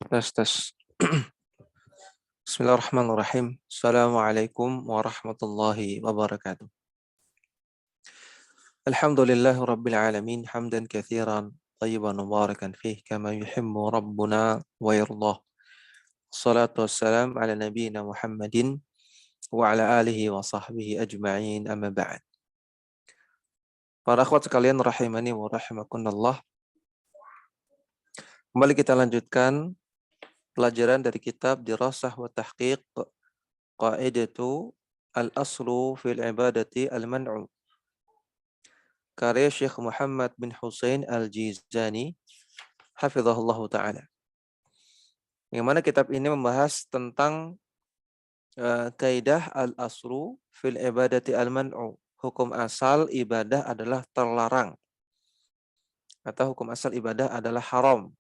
Tes tes. Bismillahirrahmanirrahim. Assalamualaikum warahmatullahi wabarakatuh. Alhamdulillahi rabbil alamin hamdan katsiran tayyiban mubarakan fih kama yuhibbu rabbuna wa yardah. Salatu wassalam ala nabiyyina Muhammadin wa ala alihi wa sahbihi ajma'in amma ba'd. Para akhwat sekalian rahimani wa rahimakumullah. Kembali kita lanjutkan pelajaran dari kitab Dirasah wa Tahqiq Qaidatu Al-Aslu fil Ibadati Al-Man'u karya Syekh Muhammad bin Husain Al-Jizani hafizahullah ta'ala. Yang mana kitab ini membahas tentang kaidah al-aslu fil ibadati al-man'u. Hukum asal ibadah adalah terlarang. Atau hukum asal ibadah adalah haram.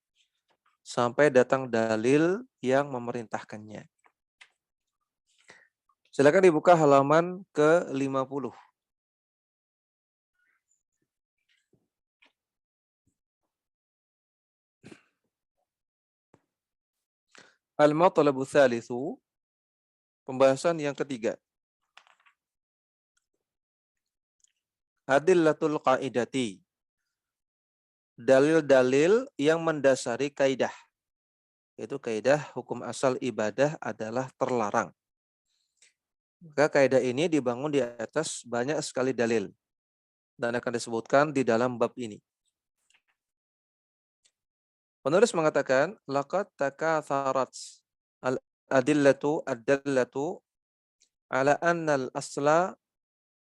Sampai datang dalil yang memerintahkannya. Silakan dibuka halaman ke-50. Al-matlabu tsalitsu, pembahasan yang ketiga. Adillatul qaidati, dalil-dalil yang mendasari kaidah. Yaitu kaidah hukum asal ibadah adalah terlarang. Maka kaidah ini dibangun di atas banyak sekali dalil. Dan akan disebutkan di dalam bab ini. Penulis mengatakan, laqad takatharat al-adillatu ad-dallatu ala anna al-asla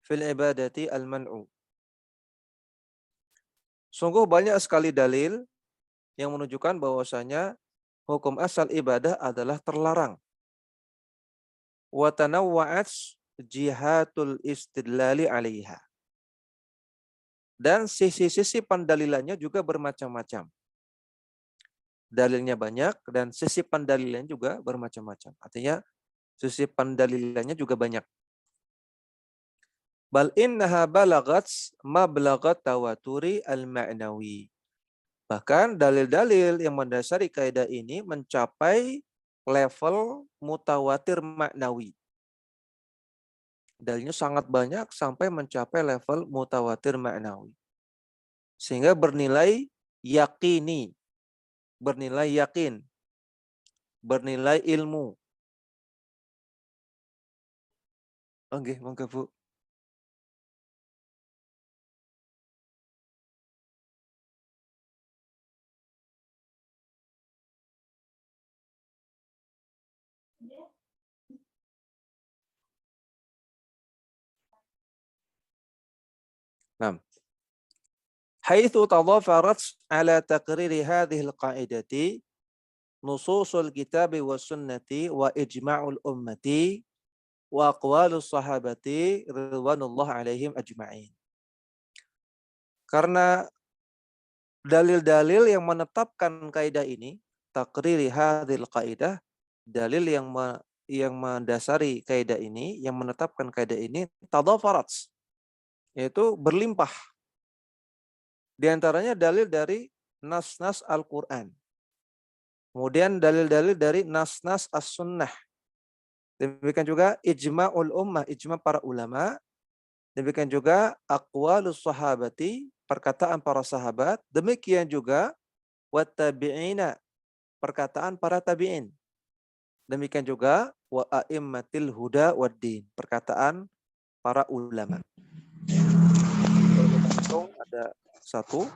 fil ibadati al-man'u. Sungguh banyak sekali dalil yang menunjukkan bahwasanya hukum asal ibadah adalah terlarang. Wa tanawwa'at jihatul istidlali 'alaiha. Dan sisi-sisi pendalilannya juga bermacam-macam. Dalilnya banyak dan sisi pendalilannya juga bermacam-macam. Artinya sisi pendalilannya juga banyak. Bal innaha balagat mablagat tawaturi al-ma'nawi. Bahkan dalil-dalil yang mendasari kaidah ini mencapai level mutawatir maknawi. Dalilnya sangat banyak sampai mencapai level mutawatir maknawi. Sehingga bernilai yakini, bernilai yakin, bernilai ilmu. Oke, monggo Bu. Nah, haitsu tadhafarat ala taqriri hadhihi al-qa'idati nususul kitabi was sunnati wa ijma'ul ummati wa aqwalus sahabati ridwanullah alaihim ajma'in. Karena dalil-dalil yang menetapkan kaidah ini, taqriri hadhil qaidah, dalil yang mendasari kaidah ini, yang menetapkan kaidah ini, tadhafarat, yaitu berlimpah. Di antaranya dalil dari nas-nas Al-Quran. Kemudian dalil-dalil dari nas-nas as-sunnah. Demikian juga ijma'ul ummah, ijma' para ulama. Demikian juga aqwalus sahabati, perkataan para sahabat. Demikian juga wattabi'ina, perkataan para tabi'in. Demikian juga wa a'immatil huda waddin, perkataan para ulama. Kalau kita hitung ada 1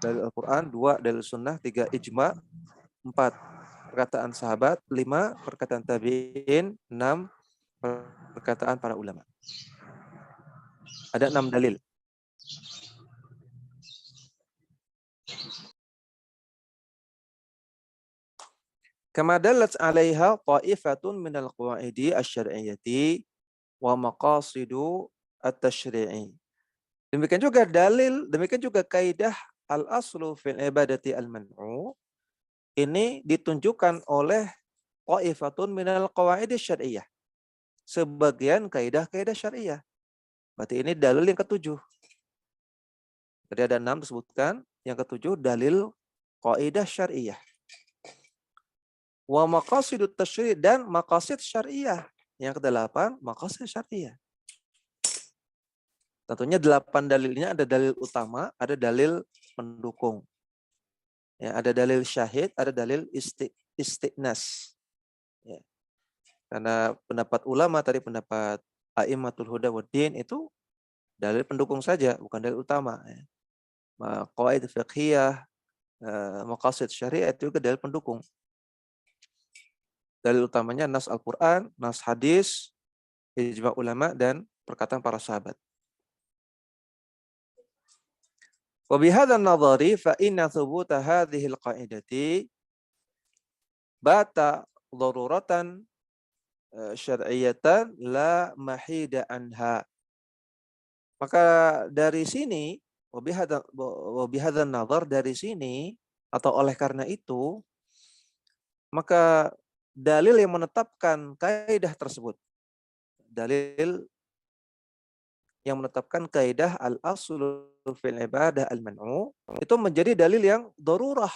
dari Al-Quran, 2 dari Sunnah, 3 ijma', 4 perkataan sahabat, 5 perkataan tabi'in, 6 perkataan para ulama. Ada 6 dalil. Kama dalat 'alaiha ta'ifatun minal qawaidi asy-syar'iyyati wa maqasidu at-tasyri'i. Demikian juga dalil, demikian juga kaidah al-aslu fil ibadati al-man'u ini ditunjukkan oleh ta'ifatun minal qawaidi asy-syar'iyyah. Sebagian kaidah-kaidah syariah. Berarti ini dalil yang ketujuh. Tadi ada 6 disebutkan, yang ketujuh dalil kaidah syariah. Wa maqasidut tasyri' dan maqasid syariah. Yang kedelapan, maqasid syariah. Tentunya 8 dalilnya ada dalil utama, ada dalil pendukung. Ya, ada dalil syahid, ada dalil istiqnas. Ya. Karena pendapat ulama tadi, pendapat a'immatul huda waddin itu dalil pendukung saja, bukan dalil utama. Ya. Qawaid fiqhiyah, maqasid syariah itu juga dalil pendukung. Dalil utamanya nas Al-Quran, nas hadis, ijma ulama, dan perkataan para sahabat. Wa bihadza an-nadhari fa inna thubuta hadhihi al-qa'idati bata daruratan syar'iyatan la mahida anha. Maka dari sini, wa bihadza an-nadhar, dari sini atau oleh karena itu, maka dalil yang menetapkan kaidah tersebut, dalil yang menetapkan kaidah al-aslu fil ibadah al-man'u, itu menjadi dalil yang darurah,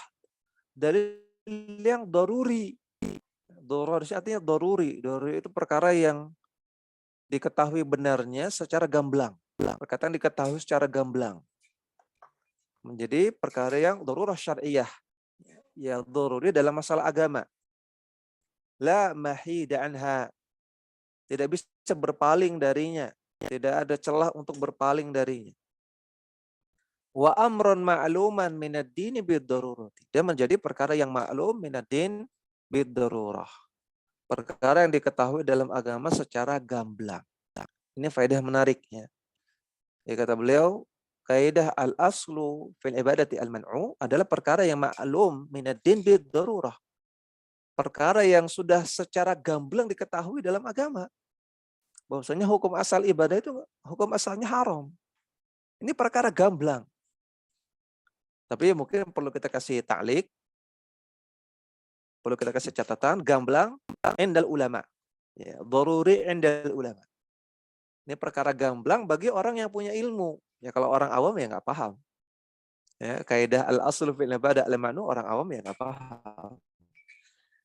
dalil yang daruri. Darurah artinya daruri. Daruri itu perkara yang diketahui benarnya secara gamblang. Perkataan diketahui secara gamblang. Menjadi perkara yang darurah syariah. Ya, daruri dalam masalah agama. La mahida anha. Tidak bisa berpaling darinya. Tidak ada celah untuk berpaling darinya. Wa amrun ma'luman minad dini bid-darurati. Dia menjadi perkara yang maklum minad din bid-darurah. Perkara yang diketahui dalam agama secara gamblang. Ini faedah menarik ya. Ya, kata beliau, kaidah al-aslu fil ibadati al-man'u adalah perkara yang maklum minad din bid-darurah. Perkara yang sudah secara gamblang diketahui dalam agama. Bahwasanya hukum asal ibadah itu hukum asalnya haram. Ini perkara gamblang. Tapi mungkin perlu kita kasih ta'liq, perlu kita kasih catatan, gamblang indal ulama. Ya, daruri indal ulama. Ini perkara gamblang bagi orang yang punya ilmu. Ya, kalau orang awam ya nggak paham. Ya, kaidah al-aslu fil ibadah al-manu, orang awam ya nggak paham.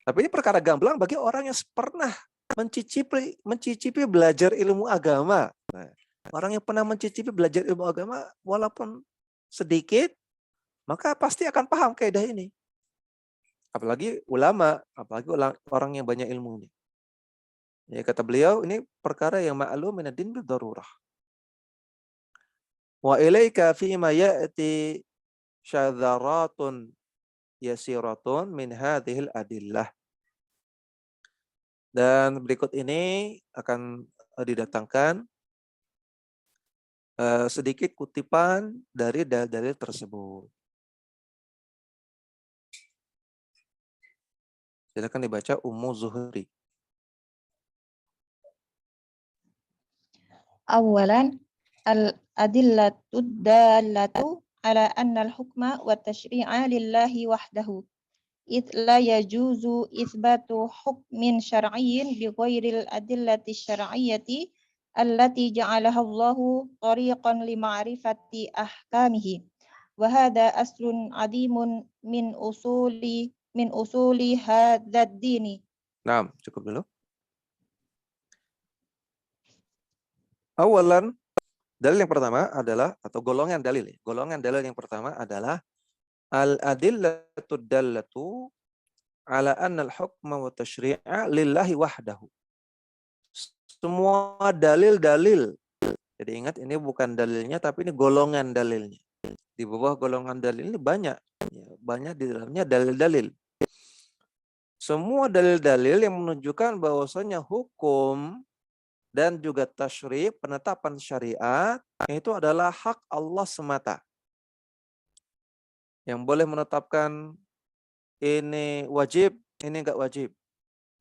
Tapi ini perkara gamblang bagi orang yang pernah mencicipi belajar ilmu agama. Nah, orang yang pernah mencicipi belajar ilmu agama walaupun sedikit, maka pasti akan paham kaidah ini. Apalagi ulama, apalagi orang yang banyak ilmunya. Ya, kata beliau, ini perkara yang ma'lum minad din bid-darurah. Wa ilaika fima ya'ti syadzaratun yasiratun min hadhil adillah. Dan berikut ini akan didatangkan sedikit kutipan dari dalil-dalil tersebut. Silakan dibaca Ummu Zuhri. Awalan al-adillatu dallatu ala anna al-hukma wa tashri'a lillahi wahdahu. إذ لا يجوز إثبات حكم شرعي بغير الأدلة الشرعية التي جعلها الله طريقا لمعرفة أحكامه وهذا أصل عظيم من أصول هذا الدين. Nah, cukup dulu. Awalan, dalil yang pertama adalah, atau golongan dalil yang pertama adalah al-adillatu dallatu ala anna al-hukma wa tashri'a lillahi wahdahu. Semua dalil-dalil. Jadi ingat, ini bukan dalilnya, tapi ini golongan dalilnya. Di bawah golongan dalil ini banyak. Ya, banyak di dalamnya dalil-dalil. Semua dalil-dalil yang menunjukkan bahwasanya hukum dan juga tasyri', penetapan syariat, itu adalah hak Allah semata. Yang boleh menetapkan ini wajib, ini enggak wajib.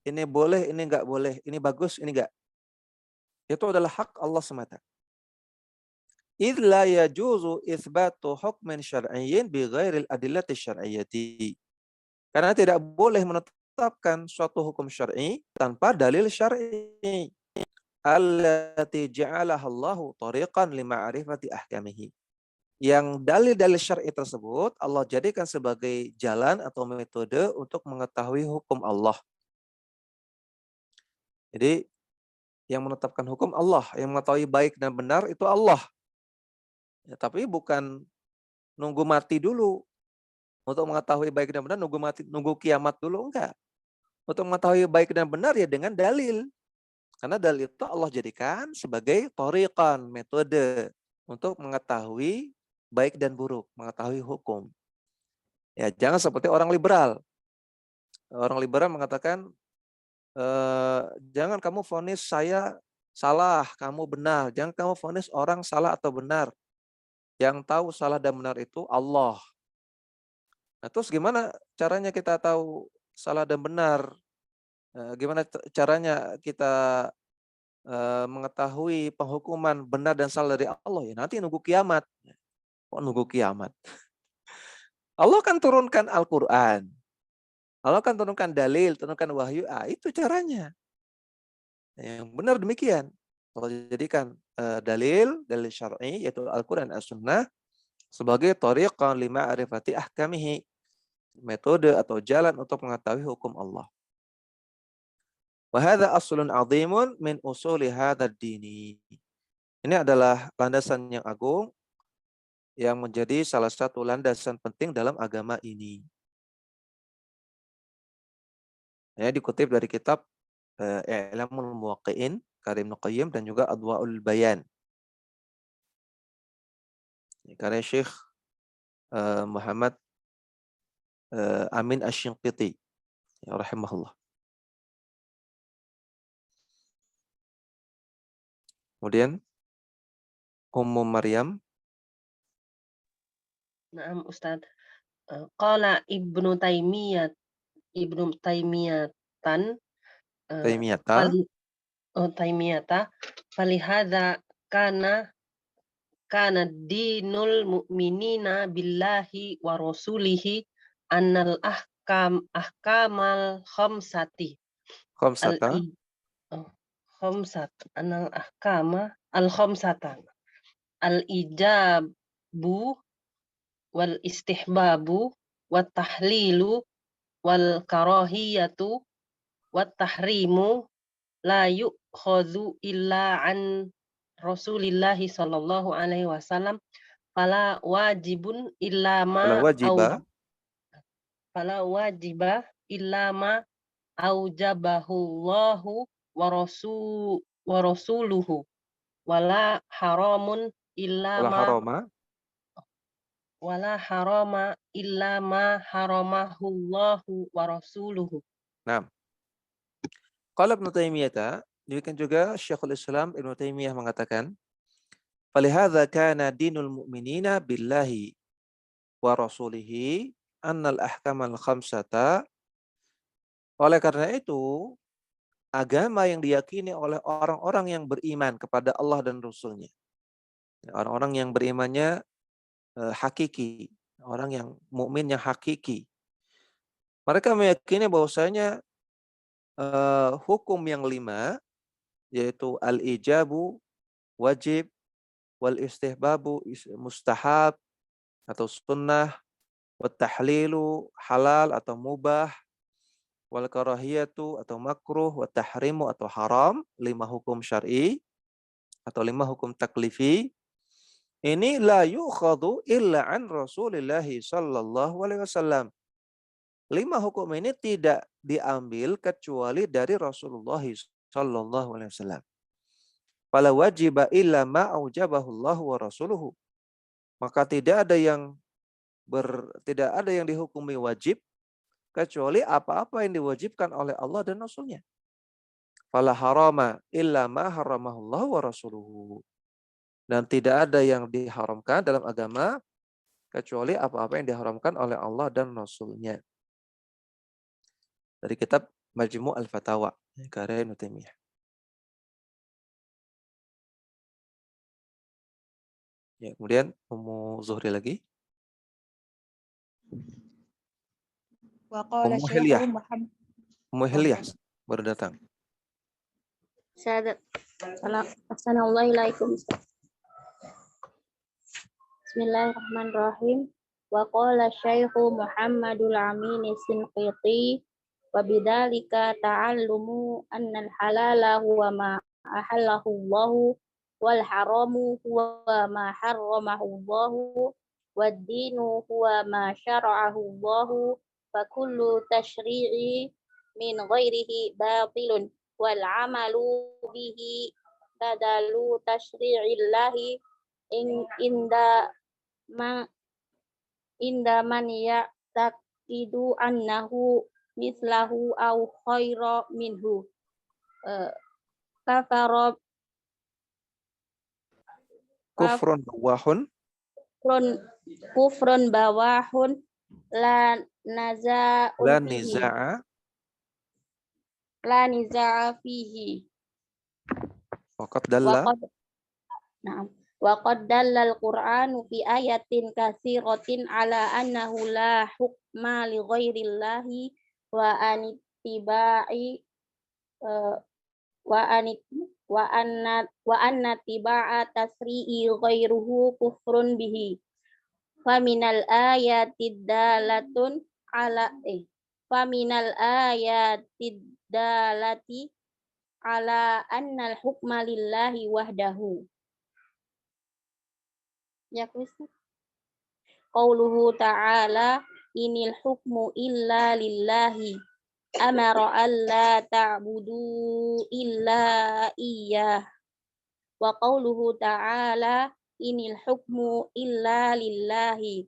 Ini boleh, ini enggak boleh. Ini bagus, ini enggak. Itu adalah hak Allah semata. إِذْ لَا يَجُوزُ إِثْبَاتُ حُكْمٍ شَرْعِيٍّ بِغَيْرِ الْأَدِلَّةِ الشَّرْعِيَّةِ. Karena tidak boleh menetapkan suatu hukum syar'i tanpa dalil syar'i. Allati ja'alaha Allahu tariqan lima'rifati ahkamihi. yang dalil-dalil syar'i tersebut Allah jadikan sebagai jalan atau metode untuk mengetahui hukum Allah. Jadi yang menetapkan hukum Allah, yang mengetahui baik dan benar itu Allah. Ya, tapi bukan nunggu mati dulu untuk mengetahui baik dan benar, nunggu mati, nunggu kiamat dulu, enggak. Untuk mengetahui baik dan benar ya dengan dalil. Karena dalil itu Allah jadikan sebagai thariqan, metode untuk mengetahui baik dan buruk, mengetahui hukum. Ya, jangan seperti orang liberal. Orang liberal mengatakan, jangan kamu vonis saya salah, kamu benar. Jangan kamu vonis orang salah atau benar. Yang tahu salah dan benar itu Allah. Nah, terus gimana caranya kita tahu salah dan benar? Gimana caranya kita mengetahui penghukuman benar dan salah dari Allah? Ya nanti nunggu kiamat. Kok nunggu kiamat? Allah kan turunkan Al-Quran. Allah kan turunkan dalil, turunkan wahyu. Itu caranya. Yang benar demikian. Allah jadikan dalil syar'i yaitu Al-Quran As-Sunnah sebagai thariqan lima arifati ahkamihi. Metode atau jalan untuk mengetahui hukum Allah. Wa hadza aslun 'azimun min usuli hadzal dini. Ini adalah landasan yang agung yang menjadi salah satu landasan penting dalam agama ini. Ya, dikutip dari kitab I'lamul Muwaqqi'in karya Ibnu Qayyim dan juga Adwa'ul Bayan. Karya Syekh Muhammad Amin Asy-Shinqiti ya rahimahullah. Kemudian Ummu Maryam. Naam Ustaz. Qala Ibnu Taimiyah Taimiyata. Taimiyata falihadza kana dinul mu'minina billahi wa rasulihi annal ahkamal khamsati Khamsata. annal ahkama al khamsata al ijabu wal istihbabu wat tahlilu wal karahiyatu wat tahrimu la yu'khadhu illa an Rasulillahi sallallahu alaihi wasallam fala wajibun illa ma illa ma aujabahullahu wa rasuluhu wala haramun illa wala harama illa ma haramahullahu wa rasuluhu. Nah, qala Ibnu Taimiyah, demikian juga Syekhul Islam Ibnu Taimiyah mengatakan, "Falihadza kana dinul mu'minina billahi wa rasulihi annal ahkamal khamsata." Oleh karena itu, agama yang diyakini oleh orang-orang yang beriman kepada Allah dan Rasul-Nya. Orang-orang yang berimannya hakiki, orang yang mukmin yang hakiki. Mereka meyakini bahwasanya hukum yang 5 yaitu al-ijabu wajib, wal istihbabu mustahab atau sunnah, wat tahlilu halal atau mubah, wal karahiyatu atau makruh, wat tahrimu atau haram, 5 hukum syar'i atau 5 hukum taklifi. Ini la yukhadhu illa an Rasulillah sallallahu alaihi wasallam. 5 hukum ini tidak diambil kecuali dari Rasulullah sallallahu alaihi wasallam. Fala wajiba illa ma aujabahu Allah wa rasuluhu. Maka tidak ada yang dihukumi wajib kecuali apa-apa yang diwajibkan oleh Allah dan Rasulnya. Fala harama illa ma haramahu Allah wa rasuluhu. Dan tidak ada yang diharamkan dalam agama kecuali apa-apa yang diharamkan oleh Allah dan Rasulnya. Dari kitab Majmu' al-Fatawa karya Ibnu Taimiyah. Ya, kemudian Ummu Zuhri lagi. Wa qala Ummu Syekh Hilyah. Muhammad. Ummu Hilyah baru datang. Assalamualaikum. Bismillahirrahmanirrahim. Wa qala Syekhu Muhammadul Amin Sinqiti wa bidzalika ta'allumu anna al-halala huwa ma ahallahu Allahu wal haramu huwa ma harramahu Allahu wad dinu huwa ma syara'ahu Allahu fa kullu tashri'i min ghairihi batilun wal amalu bihi badalu tashri'illahi inda man ya'taqidu annahu mislahu au khaira minhu kafara Kufrun bawahun. kufrun bawahun la naza'u La fihi niza'a. la niza'a fihi Waqad dalla. Na'am. Wa qad dallal Qur'anu fi ayatin katsiratin ala annahu la hukma li ghairillahi wa anittiba'i wa anna tiba'a tasri'i ghairuhu kufrun bihi. Faminal ayatid dalatun ala faminal ayatid dalati ala annal hukma lillahi wahdahu. Ya, Ustaz. Qauluhu ta'ala inil hukmu illa lillahi amara alla ta'budu illa iyyah. Wa qauluhu ta'ala inil hukmu illa lillahi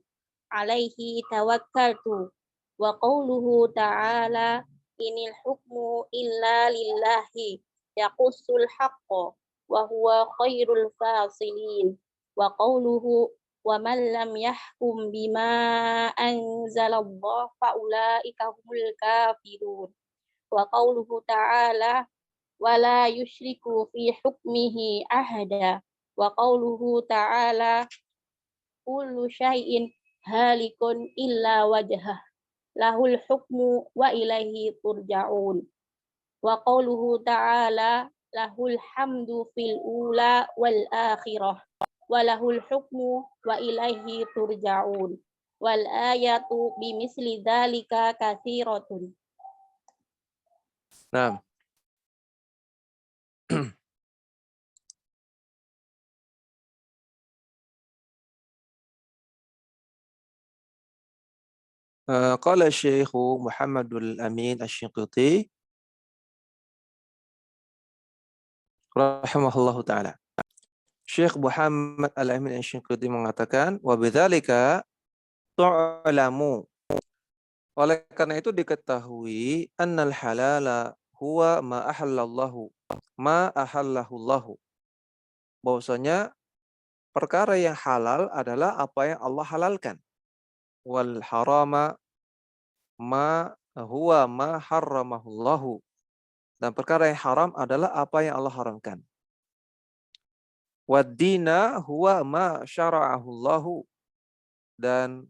alaihi tawakkaltu. Wa qauluhu ta'ala inil hukmu illa lillahi yaqussul haqqa wa huwa khairul fasilin. Wa qawluhu wa man lam yahkum bima anzalallah fa ulaika humul kafirun. Wa qawluhu ta'ala wa la yushriku fi hukmihi ahada. Wa qawluhu ta'ala kullu syai'in halikun illa wajhah lahul hukmu wa ilaihi turja'un. Wa qawluhu ta'ala lahul hamdu fil ula wal akhirah walahul hukmu wa ilaihi turja'un. Wal ayatu bimisli dzalika katsiratun. Nah. Qala Syekh Muhammadul Amin Asy-Shinqiti rahimahullahu taala. Syekh Muhammad Al-Amin Asy-Shinqiti mengatakan wa bidzalika tu'lamu. Oleh karena itu diketahui annal halala huwa ma ahallallahu bahwasanya perkara yang halal adalah apa yang Allah halalkan. Wal harama ma huwa ma harramahullahu. Dan perkara yang haram adalah apa yang Allah haramkan. Wad dina huwa ma syara'ahullahu. Dan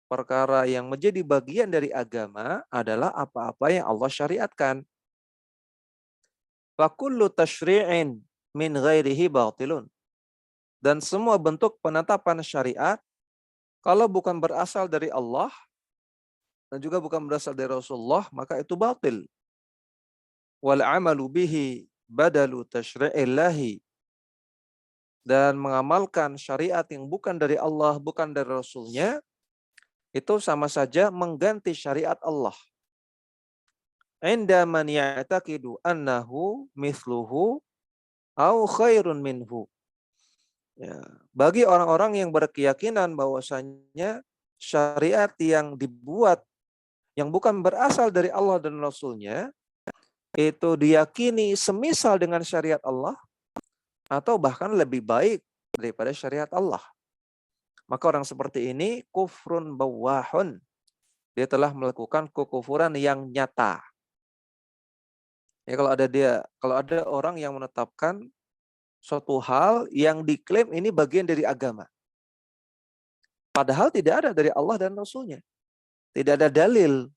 perkara yang menjadi bagian dari agama adalah apa-apa yang Allah syariatkan. Fa kullu tasyri'in min ghairihi batilun. Dan semua bentuk penetapan syariat kalau bukan berasal dari Allah dan juga bukan berasal dari Rasulullah, maka itu batil. Wal amalu bihi badalu tasyri'illahi. Dan mengamalkan syariat yang bukan dari Allah, bukan dari Rasulnya, itu sama saja mengganti syariat Allah. Inda man ya'taqidu annahu mithluhu au khairun minhu. Ya, bagi orang-orang yang berkeyakinan bahwasanya syariat yang dibuat yang bukan berasal dari Allah dan Rasulnya itu diyakini semisal dengan syariat Allah atau bahkan lebih baik daripada syariat Allah. Maka orang seperti ini kufrun bawahun. Dia telah melakukan kekufuran yang nyata. Ya, kalau ada orang yang menetapkan suatu hal yang diklaim ini bagian dari agama. Padahal tidak ada dari Allah dan Rasulnya. Tidak ada dalil.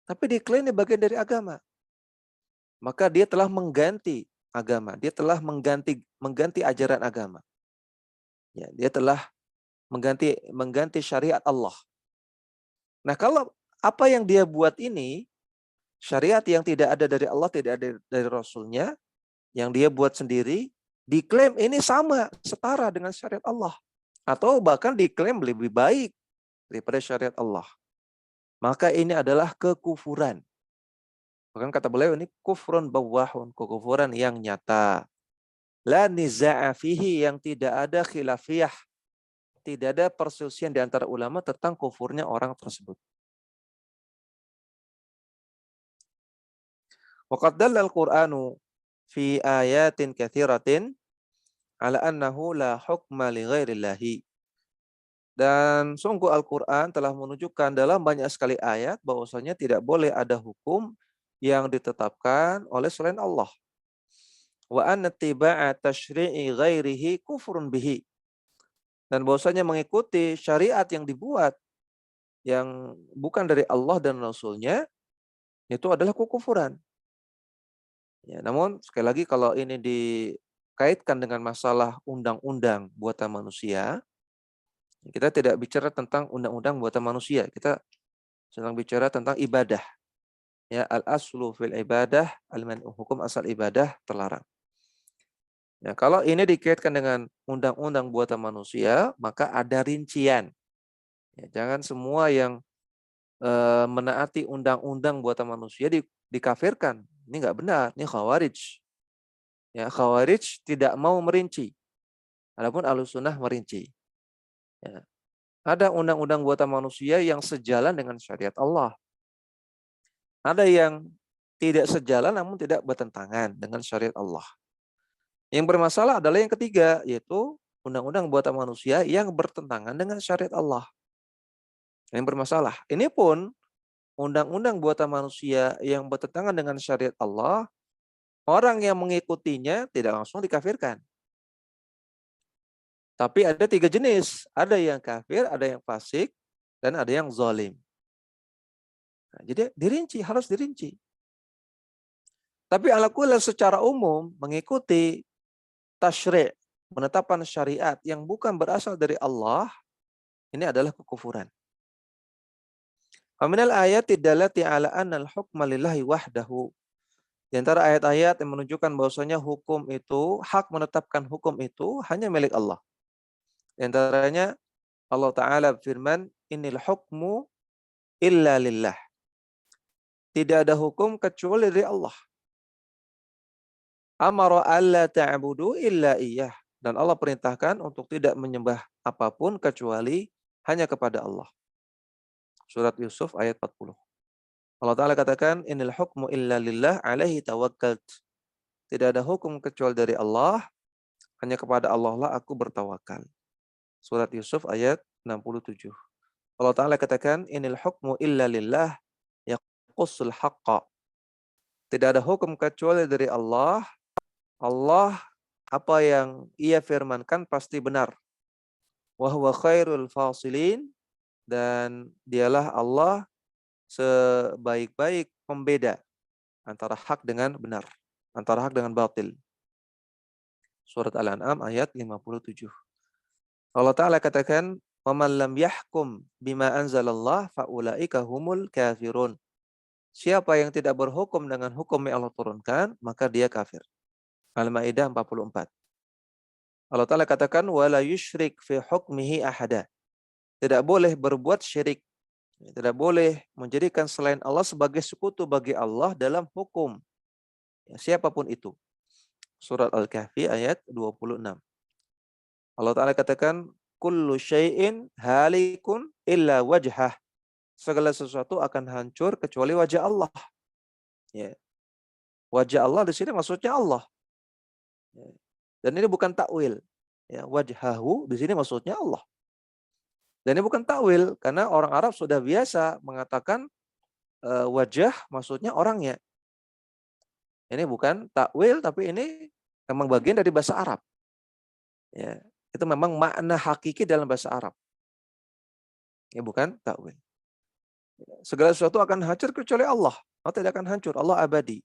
Tapi diklaim ini bagian dari agama. Maka dia telah mengganti agama. Dia telah mengganti ajaran agama. Ya, dia telah mengganti syariat Allah. Nah, kalau apa yang dia buat ini syariat yang tidak ada dari Allah, tidak ada dari Rasulnya, yang dia buat sendiri, diklaim ini sama, setara dengan syariat Allah. Atau bahkan diklaim lebih baik daripada syariat Allah. Maka ini adalah kekufuran. Bahkan kata beliau ini kufrun bawahun, kekufuran yang nyata. La niza'a fihi, yang tidak ada khilafiyah. Tidak ada perselisihan di antara ulama tentang kufurnya orang tersebut. Waqad dalla al-Qur'anu fi ayatin katsiratin ala annahu la hukma li ghairillahi. Dan sungguh Al-Quran telah menunjukkan dalam banyak sekali ayat bahwasanya tidak boleh ada hukum yang ditetapkan oleh selain Allah. Wa anna tiba'a tashri'i ghairihi kufrun bihi. Dan bahwasanya mengikuti syariat yang dibuat yang bukan dari Allah dan Rasulnya itu adalah kekufuran. Ya, namun sekali lagi kalau ini dikaitkan dengan masalah undang-undang buatan manusia, kita tidak bicara tentang undang-undang buatan manusia, kita sedang bicara tentang ibadah. Ya, al-aslu fil ibadah, hukum asal ibadah terlarang. Ya, kalau ini dikaitkan dengan undang-undang buatan manusia, maka ada rincian. Ya, jangan semua yang menaati undang-undang buatan manusia dikafirkan. Ini nggak benar, ini khawarij. Ya, khawarij tidak mau merinci. Adapun Ahlussunnah merinci. Ya. Ada undang-undang buatan manusia yang sejalan dengan syariat Allah. Ada yang tidak sejalan namun tidak bertentangan dengan syariat Allah. Yang bermasalah adalah yang ketiga, yaitu undang-undang buatan manusia yang bertentangan dengan syariat Allah. Yang bermasalah. Ini pun undang-undang buatan manusia yang bertentangan dengan syariat Allah, orang yang mengikutinya tidak langsung dikafirkan. Tapi ada 3 jenis. Ada yang kafir, ada yang fasik, dan ada yang zalim. Nah, jadi harus dirinci. Tapi ala kulli secara umum mengikuti tasyri', penetapan syariat yang bukan berasal dari Allah, ini adalah kekufuran. Faminal ayati dallati ala anna al-hukma lillahi wahdahu. Di antara ayat-ayat yang menunjukkan bahwasanya hukum itu, hak menetapkan hukum itu hanya milik Allah. Di antaranya Allah Ta'ala firman, innil hukmu illa lillah. Tidak ada hukum kecuali dari Allah. Amara alla ta'budu illa iyyah. Dan Allah perintahkan untuk tidak menyembah apapun kecuali hanya kepada Allah. Surat Yusuf ayat 40. Allah Ta'ala katakan, innil hukmu illa lillah alaihi tawakkalt. Tidak ada hukum kecuali dari Allah, hanya kepada Allah lah aku bertawakal. Surat Yusuf ayat 67. Allah Ta'ala katakan, innil hukmu illa lillah yaqussul haqqa. Tidak ada hukum kecuali dari Allah. Allah, apa yang ia firmankan pasti benar. Wa huwa khairul fasilin. Dan dialah Allah sebaik-baik pembeda antara hak dengan benar, antara hak dengan batil. Surat Al-An'am ayat 57. Allah Ta'ala katakan, وَمَنْ لَمْ يَحْكُمْ بِمَا أَنْزَلَ اللَّهِ فَأُولَئِكَ هُمُ الْكَافِرُونَ. Siapa yang tidak berhukum dengan hukum yang Allah turunkan, maka dia kafir. Al-Maidah 44. Allah Ta'ala katakan, وَلَا يُشْرِكْ فِي حُكْمِهِ أَحَدًا. Tidak boleh berbuat syirik. Tidak boleh menjadikan selain Allah sebagai sekutu bagi Allah dalam hukum. Ya, siapapun itu. Surat Al-Kahfi ayat 26. Allah Ta'ala katakan, kullu syai'in halikun illa wajhah. Segala sesuatu akan hancur kecuali wajah Allah. Ya. Wajah Allah di sini maksudnya Allah. Ya. Dan ini bukan takwil. Ya, wajhahu di sini maksudnya Allah. Dan ini bukan takwil karena orang Arab sudah biasa mengatakan wajah maksudnya orangnya. Ini bukan takwil tapi ini memang bagian dari bahasa Arab. Ya, itu memang makna hakiki dalam bahasa Arab. Ya, bukan takwil. Segala sesuatu akan hancur kecuali Allah. Allah tidak akan hancur. Allah abadi.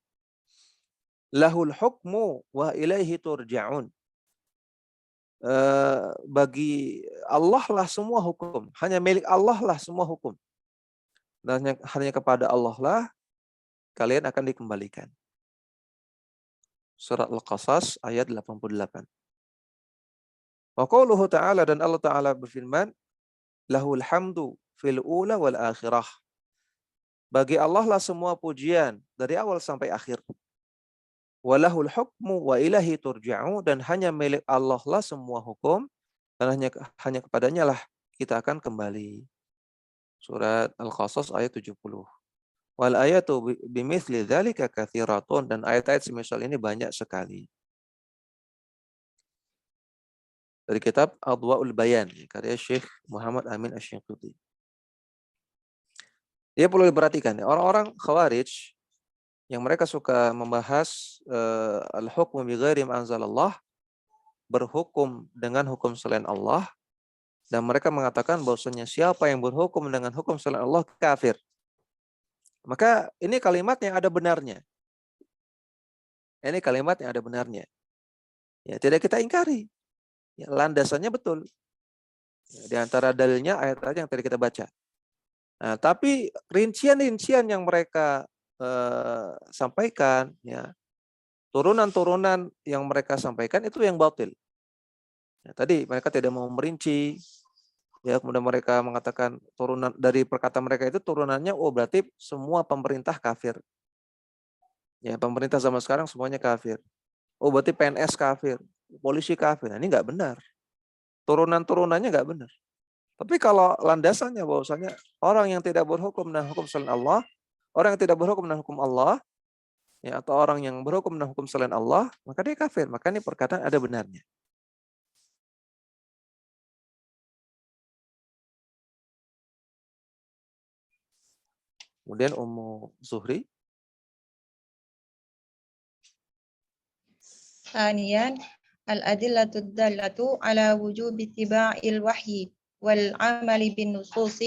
Lahul hukmu wa ilaihi turja'un. bagi Allah lah semua hukum. Hanya milik Allah lah semua hukum. Dan hanya kepada Allah lah kalian akan dikembalikan. Surat Al-Qasas ayat 88. Wa qauluhu ta'ala, dan Allah Ta'ala berfirman, lahul hamdu fil ula wal akhirah. Bagi Allah lah semua pujian dari awal sampai akhir. Walahul hukmu wa ilahi turja'u, dan hanya milik Allah lah semua hukum, dan hanya kepadanya lah kita akan kembali. Surat Al-Qasas ayat 70. Wal ayatu bimithli dzalika katsiratun, dan ayat-ayat semisal ini banyak sekali. Dari kitab Adwaul Bayan karya Syekh Muhammad Amin Asy-Syanqiti. Dia perlu diperhatikan, orang-orang Khawarij yang mereka suka membahas al-hukmu bi ghairi ma anzalallah, berhukum dengan hukum selain Allah, dan mereka mengatakan bahwasanya siapa yang berhukum dengan hukum selain Allah kafir. Maka ini kalimat yang ada benarnya. Ini kalimat yang ada benarnya. Ya, tidak kita ingkari. Ya, landasannya betul. Ya, di antara dalilnya ayat-ayat yang tadi kita baca. Nah, tapi rincian-rincian yang mereka sampaikan, ya, turunan-turunan yang mereka sampaikan itu yang batil. Ya, tadi mereka tidak mau merinci, ya, kemudian mereka mengatakan turunan dari perkataan mereka itu turunannya, oh berarti semua pemerintah kafir. Ya, pemerintah zaman sekarang semuanya kafir. Oh berarti PNS kafir, polisi kafir. Nah, ini nggak benar. Turunan-turunannya nggak benar. Tapi kalau landasannya bahwasanya orang yang tidak berhukum dengan hukum selain Allah, orang yang tidak berhukum dengan hukum Allah, ya, atau orang yang berhukum dengan hukum selain Allah, maka dia kafir. Maka ini perkataan ada benarnya. Kemudian Ummu Zuhri. ثانيا الأدلة الدالة على وجوب اتباع الوحي والعمل بالنصوص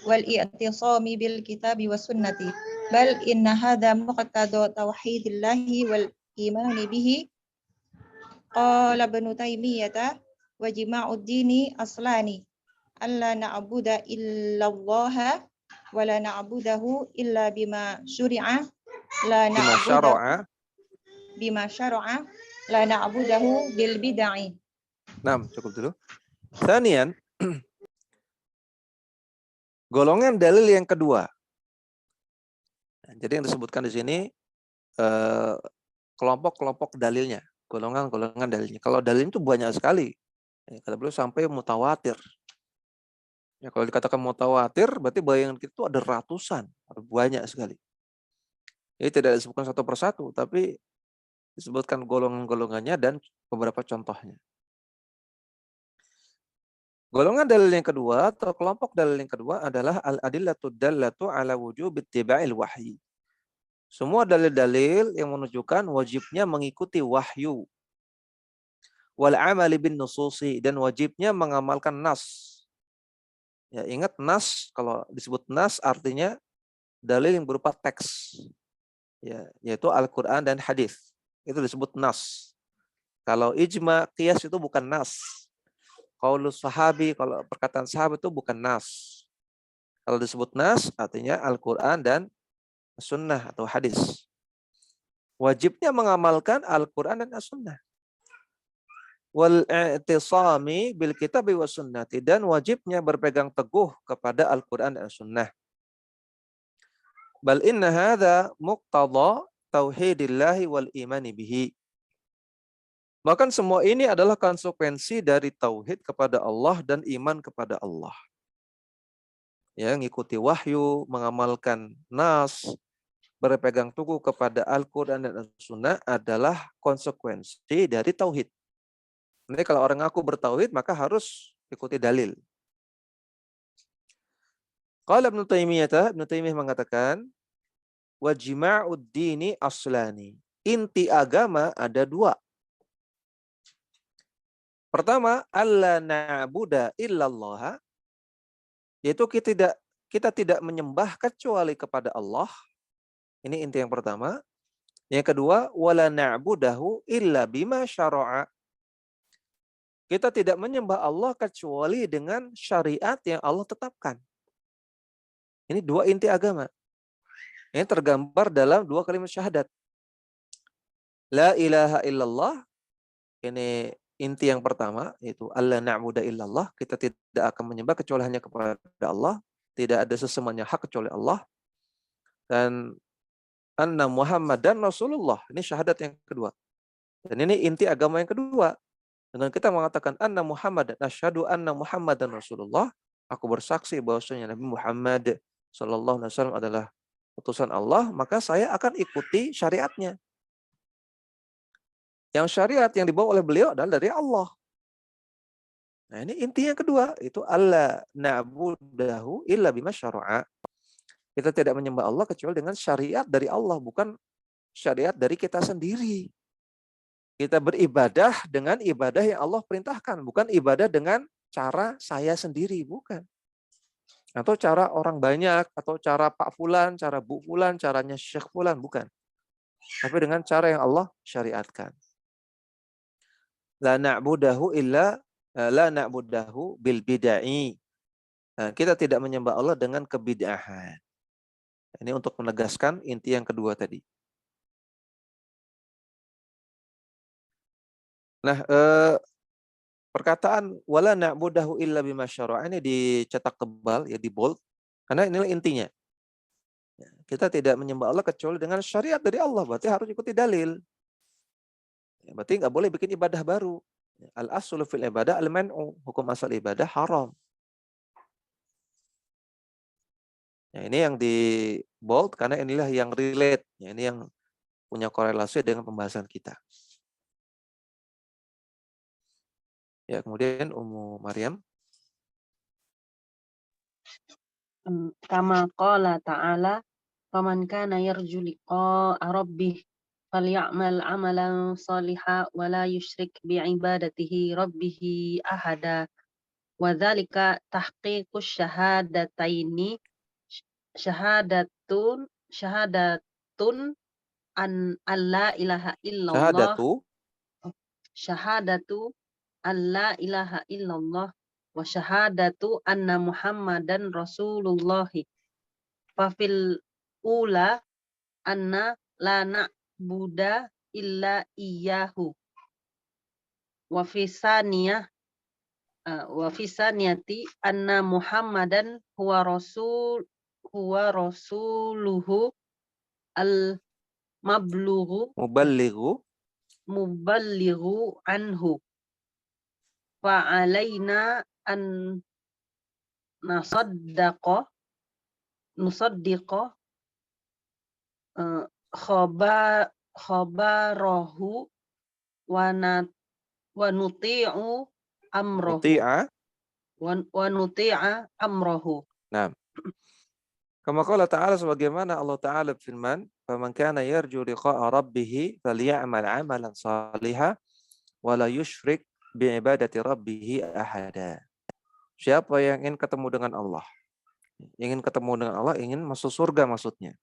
والاعتصام بالكتاب والسنة بل إن هذا مقتضى توحيد الله والإيمان به قال ابن تيمية وجماع الدين أصلان ألا نعبد إلا الله ولا نعبده إلا بما شرع لا نعبده bima syara'a la na'budahu bil bid'ah. Nah, cukup dulu. Tsaniyan, golongan dalil yang kedua. Jadi yang disebutkan di sini kelompok-kelompok dalilnya, golongan-golongan dalilnya. Kalau dalil itu banyak sekali. Kata beliau sampai mutawatir. Ya, kalau dikatakan mutawatir, berarti bayangan kita itu ada ratusan, banyak sekali. Ini tidak disebutkan satu persatu, tapi disebutkan golongan-golongannya dan beberapa contohnya. Golongan dalil yang kedua atau kelompok dalil yang kedua adalah al-adillatud dallatu ala wujub ittiba'il wahyi. Semua dalil-dalil yang menunjukkan wajibnya mengikuti wahyu. Wal amali bin nususi, dan wajibnya mengamalkan nas. Ya, ingat nas, kalau disebut nas artinya dalil yang berupa teks. Ya, yaitu Al-Qur'an dan hadis. Itu disebut nas. Kalau ijma, qiyas itu bukan nas. Qaulus sahabi, kalau perkataan sahabat itu bukan nas. Kalau disebut nas, artinya Al-Quran dan sunnah atau hadis. Wajibnya mengamalkan Al-Quran dan As-Sunnah. Wal-i'tisami bil kitabi wa sunnati, dan wajibnya berpegang teguh kepada Al-Quran dan As-Sunnah. Bal inna hadha muqtada tauhidillahi wal imani bihi. Bahkan semua ini adalah konsekuensi dari tauhid kepada Allah dan iman kepada Allah. Ya, ngikuti wahyu, mengamalkan nas, berpegang teguh kepada Al-Quran dan As-Sunnah adalah konsekuensi dari tauhid. Jadi kalau orang ngaku bertauhid, maka harus ikuti dalil. Qala Ibnu Taimiyah mengatakan, wa jima'ud dini aslani. Inti agama ada dua. Pertama, alla na'buda illallah, yaitu kita tidak menyembah kecuali kepada Allah. Ini inti yang pertama. Yang kedua, wala na'budahu illa bima syara'a, Kita tidak menyembah Allah kecuali dengan syariat yang Allah tetapkan. Ini dua inti agama. Ini tergambar dalam dua kalimat syahadat. La ilaha illallah, ini inti yang pertama, yaitu alla na'budu illallah. Kita tidak akan menyembah kecuali hanya kepada Allah. Tidak ada sesemanya hak kecuali Allah. Dan anna Muhammadan Rasulullah. Ini syahadat yang kedua. Dan ini inti agama yang kedua. Dengan kita mengatakan anna Muhammadan, asyhadu anna Muhammadan Rasulullah, aku bersaksi bahwasanya Nabi Muhammad sallallahu alaihi wasallam adalah utusan Allah, maka saya akan ikuti syariatnya. Yang syariat yang dibawa oleh beliau adalah dari Allah. Nah, ini inti yang kedua, itu alla na'budahu illa bima syara'a. Kita tidak menyembah Allah kecuali dengan syariat dari Allah, bukan syariat dari kita sendiri. Kita beribadah dengan ibadah yang Allah perintahkan, bukan ibadah dengan cara saya sendiri, bukan. Atau cara orang banyak, atau cara Pak Fulan, cara Bu Fulan, caranya Syekh Fulan, bukan. Tapi dengan cara yang Allah syariatkan. La na'budahu bil bid'ai. Nah, kita tidak menyembah Allah dengan kebid'ahan. Ini untuk menegaskan inti yang kedua tadi. Nah, perkataan wala na'budahu illa bima syara'a ini dicetak tebal, ya di bold, karena inilah intinya. Kita tidak menyembah Allah kecuali dengan syariat dari Allah, berarti harus ikuti dalil. Ya, berarti nggak boleh bikin ibadah baru. Al-aslu fil ibadah al-man'u, hukum asal ibadah haram. Ya, ini yang di bold karena inilah yang relate, ya, ini yang punya korelasi dengan pembahasan kita. Ya, kemudian Ummu Maryam. Kama qala ta'ala, faman kana yarju liqa'a rabbih falyamal amalan shalihan wa la yusyrik bi'ibadatihi rabbih ahada. Wa dzalika tahqiqus syahadataini syahadatun an alla ilaha illallah syahadatu alla ilaha illallah wa syahadatu anna Muhammadan Rasulullah. Fafil ula anna la na'buda illa iyyahu. Wa fi saniyati anna Muhammadan huwa rasuluhu al muballighu anhu. Fa'alaina an nusaddiqa khabarahu wa nuti'u amrahu. Nah, kama qala ta'ala, sebagaimana Allah Ta'ala firman, faman kana yarju liqa'a rabbih falyamal 'amalan shalihan wa la yusyrik bi'ibadati rabbih ahada. Siapa yang ingin ketemu dengan Allah, ingin ketemu dengan Allah, ingin masuk surga maksudnya.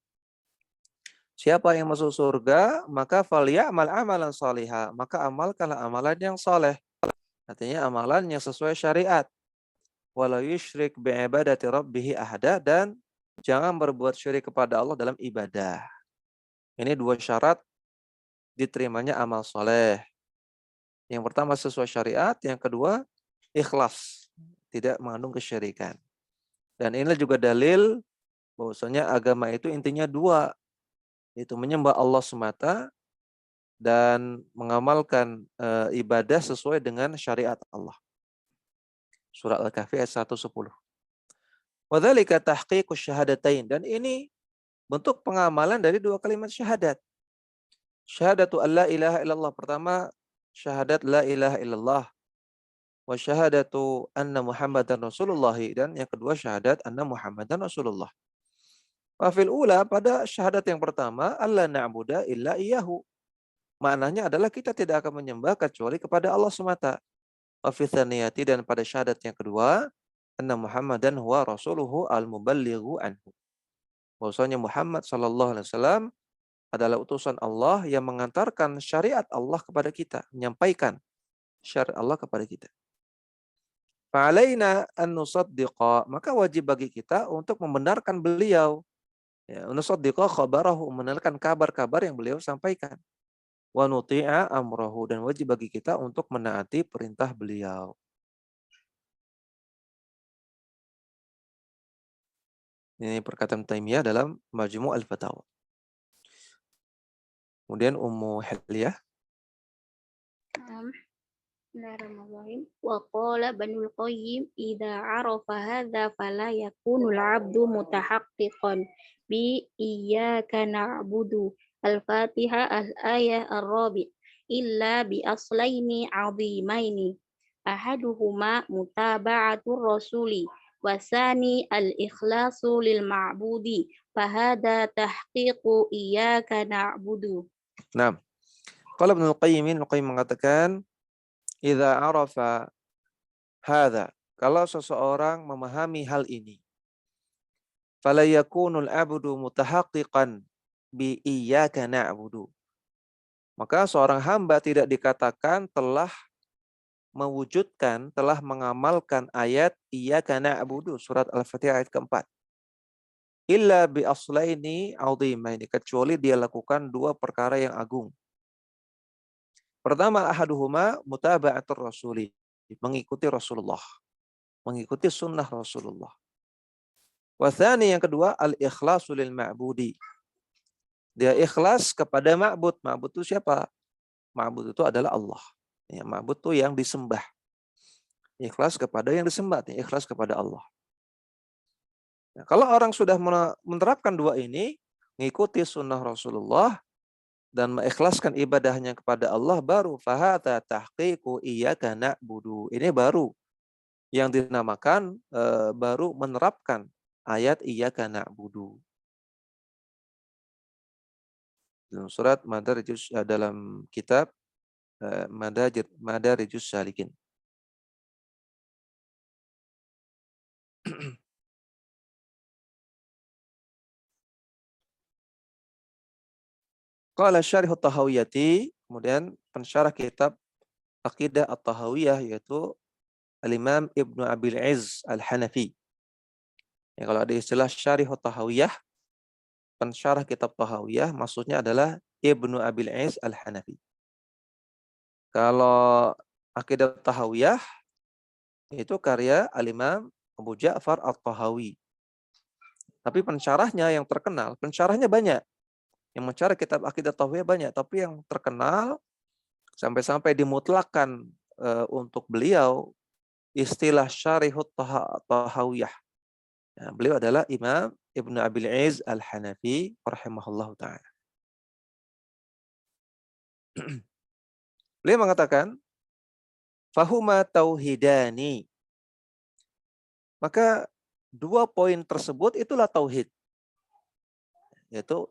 Siapa yang masuk surga, maka falyamal 'amalan shalihan, maka amalkanlah amalan yang saleh. Artinya amalan yang sesuai syariat. Wala yusyrik bi'ibadati rabbih ahada, dan jangan berbuat syirik kepada Allah dalam ibadah. Ini dua syarat diterimanya amal soleh. Yang pertama sesuai syariat, yang kedua ikhlas, tidak mengandung kesyirikan. Dan inilah juga dalil bahwasanya agama itu intinya dua, yaitu menyembah Allah semata dan mengamalkan ibadah sesuai dengan syariat Allah. Surat Al-Kahfi ayat 110. Wa dzalika tahqiqus syahadatain, dan ini bentuk pengamalan dari dua kalimat syahadat. Syahadatu alla ilaha illallah, pertama syahadat la ilaha illallah, wa syahadatu anna Muhammadan Rasulullah, dan yang kedua syahadat anna Muhammadan Rasulullah. Wa fil ula, pada syahadat yang pertama, alla na'budu illa iyyahu, maknanya adalah kita tidak akan menyembah kecuali kepada Allah semata. Wa fi tsaniyati, dan pada syahadat yang kedua, anna Muhammadan huwa rasuluhu al-muballighu anhu, bahwasanya Muhammad sallallahu alaihi wasallam adalah utusan Allah yang mengantarkan syariat Allah kepada kita, menyampaikan syariat Allah kepada kita. Fa'alaina an nusaddiqa, maka wajib bagi kita untuk membenarkan beliau. Ya, nusaddiqa khabarahu, membenarkan kabar-kabar yang beliau sampaikan. Wa nuti'a amrahu, dan wajib bagi kita untuk menaati perintah beliau. Ini perkataan Taimiyah dalam Majmu' al-Fatawa. Kemudian Ummu Hilyah. Bismillahirrahmanirrahim. Wa qala Ibnul Qayyim idza arafa hadza fala yakunu al-'abdu mutahaqqiqan bi iyyaka na'budu. Al-Fatihah al-ayah ar-rabi' illa bi aslaini 'azimaini. Ahaduhuma mutaba'atur rasuli wasani al-ikhlasu lil ma'budi fahada tahqiqu iyyaka na'budu. Nah, kalau Ibnul Qayyim mengatakan idza arafa hadza, kalau seseorang memahami hal ini, fala yakunul abdu mutahaqqiqan bi iyyaka na'budu, maka seorang hamba tidak dikatakan telah mewujudkan, telah mengamalkan ayat iyyaka na'budu surat Al-Fatihah ayat keempat. Illa bi aslaini 'azimaini, kecuali dia lakukan dua perkara yang agung. Pertama, ahaduhuma mutaba'atur rasuli, mengikuti Rasulullah, mengikuti sunnah Rasulullah. Wathani, yang kedua, al-ikhlasu lil ma'budi, dia ikhlas kepada ma'bud. Ma'bud itu siapa? Ma'bud itu adalah Allah. Ya, ma'bud itu yang disembah. Ikhlas kepada yang disembah, ikhlas kepada Allah. Nah, kalau orang sudah menerapkan dua ini, mengikuti sunnah Rasulullah dan mengikhlaskan ibadahnya kepada Allah, baru fahata tahqiqu iyyaka na'budu. Ini baru yang dinamakan baru menerapkan ayat iyyaka na'budu. Dalam surat Madarijus, dalam kitab Madarijus Salikin. Qala syarih at-Tahawiyati, kemudian pensyarah kitab Aqidah at-Tahawiyah yaitu Al-Imam Ibnu Abil Izz Al-Hanafi. Ya, kalau ada istilah syarih at-Tahawiyah, pensyarah kitab Tahawiyah, maksudnya adalah Ibnu Abil Izz Al-Hanafi. Kalau Aqidah Tahawiyah itu karya Al-Imam Abu Ja'far At-Tahawi. Tapi pensyarahnya yang terkenal, pensyarahnya banyak. Yang mensyarah kitab Aqidah Tahawiyah banyak, tapi yang terkenal sampai-sampai dimutlakkan untuk beliau istilah syarihut tahawiyah. Ya, beliau adalah Imam Ibnu Abil Izz Al-Hanafi rahimahullahu ta'ala. Beliau mengatakan fahuma tauhidani, maka dua poin tersebut itulah tauhid, yaitu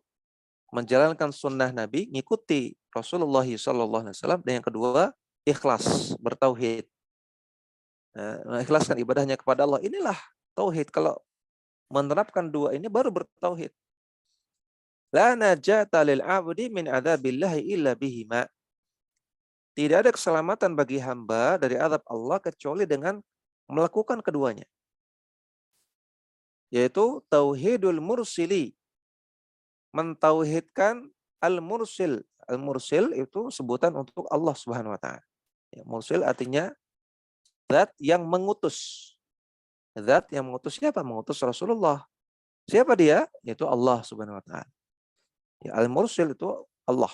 menjalankan sunnah Nabi, ngikuti Rasulullah SAW, dan yang kedua ikhlas, bertauhid, mengikhlaskan ibadahnya kepada Allah. Inilah tauhid. Kalau menerapkan dua ini baru bertauhid. La najata lil 'abdi min adzabillahi illa bihima. Tidak ada keselamatan bagi hamba dari azab Allah kecuali dengan melakukan keduanya, yaitu tauhidul mursili, mentauhidkan al-mursil. Al-mursil itu sebutan untuk Allah Subhanahu wa ta'ala. Ya, mursil artinya zat yang mengutus. Zat yang mengutus siapa? Mengutus Rasulullah. Siapa dia? Yaitu Allah Subhanahu wa ta'ala. Ya, al-mursil itu Allah.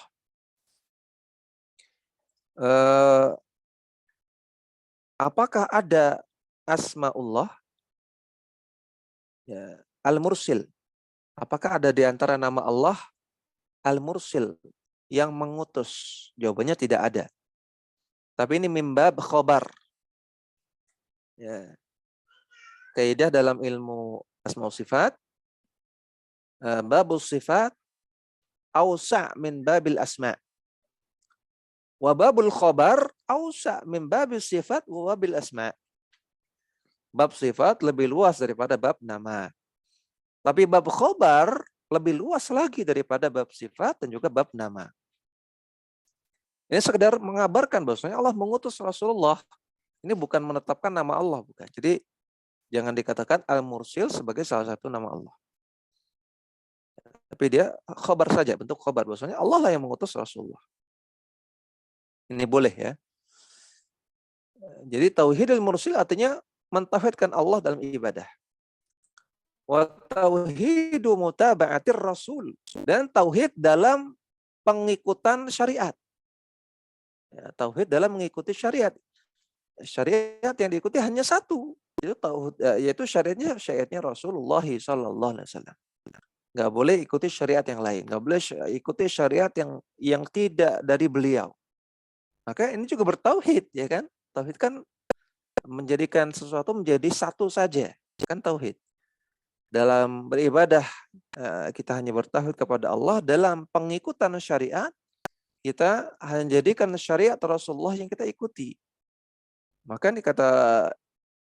Apakah ada asmaullah? Ya, al-mursil. Apakah ada di antara nama Allah Al-Mursil, yang mengutus? Jawabannya tidak ada. Tapi ini mimbab khobar. Ya. Kaidah dalam ilmu asma sifat, babus sifat awsa' min babil asma'. Wa babul khobar awsa' min babil sifat wa babil asma'. Bab sifat lebih luas daripada bab nama. Tapi bab khobar lebih luas lagi daripada bab sifat dan juga bab nama. Ini sekedar mengabarkan bahwasanya Allah mengutus Rasulullah. Ini bukan menetapkan nama Allah, bukan. Jadi jangan dikatakan Al-Mursil sebagai salah satu nama Allah. Tapi dia khabar saja, bentuk khabar bahwasanya Allah lah yang mengutus Rasulullah. Ini boleh ya. Jadi tauhidul mursil artinya mentauhidkan Allah dalam ibadah. Wa tauhidu mutaba'atir rasul, dan tauhid dalam pengikutan syariat. Ya, tauhid dalam mengikuti syariat. Syariat yang diikuti hanya satu, yaitu syariatnya Rasulullah SAW. Nggak boleh ikuti syariat yang lain, nggak boleh ikuti syariat yang tidak dari beliau. Maka ini juga bertauhid, ya kan? Tauhid kan menjadikan sesuatu menjadi satu saja, kan tauhid. Dalam beribadah kita hanya bertauhid kepada Allah, dalam pengikutan syariat kita hanya jadikan syariat Rasulullah yang kita ikuti. Maka ini kata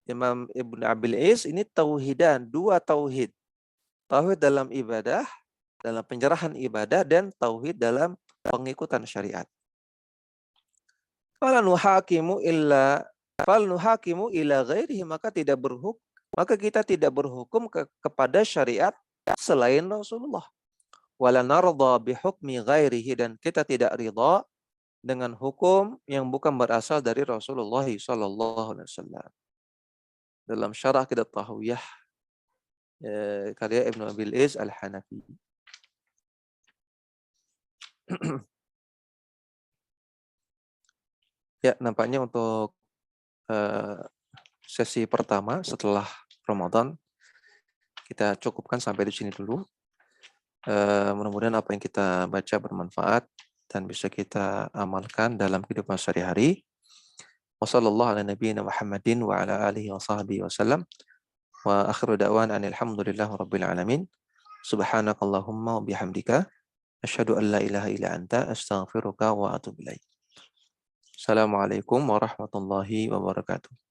Imam Ibn Abil Is, ini tauhidan, dua tauhid. Tauhid dalam ibadah, dalam penyerahan ibadah, dan tauhid dalam pengikutan syariat. Fala nuhakimu ila ghairihi, maka kita tidak berhukum kepada syariat selain Rasulullah. Wala narda bihukmi ghairihi, dan kita tidak ridha dengan hukum yang bukan berasal dari Rasulullah SAW. Dalam syarah Aqidah Tahawiyah karya Ibn Abil Iz Al-Hanafi. Ya, nampaknya untuk sesi pertama setelah Ramadan kita cukupkan sampai di sini dulu. Mudah-mudahan apa yang kita baca bermanfaat dan bisa kita amalkan dalam kehidupan sehari-hari. Wassallallahu ala nabiyyina Muhammadin wa ala alihi wa sahbihi wasallam. Wa akhiru da'wan alhamdulillahi rabbil alamin. Subhanakallahumma wa bihamdika asyhadu an la ilaha illa anta astaghfiruka wa atubu ilaik. Assalamualaikum warahmatullahi wabarakatuh.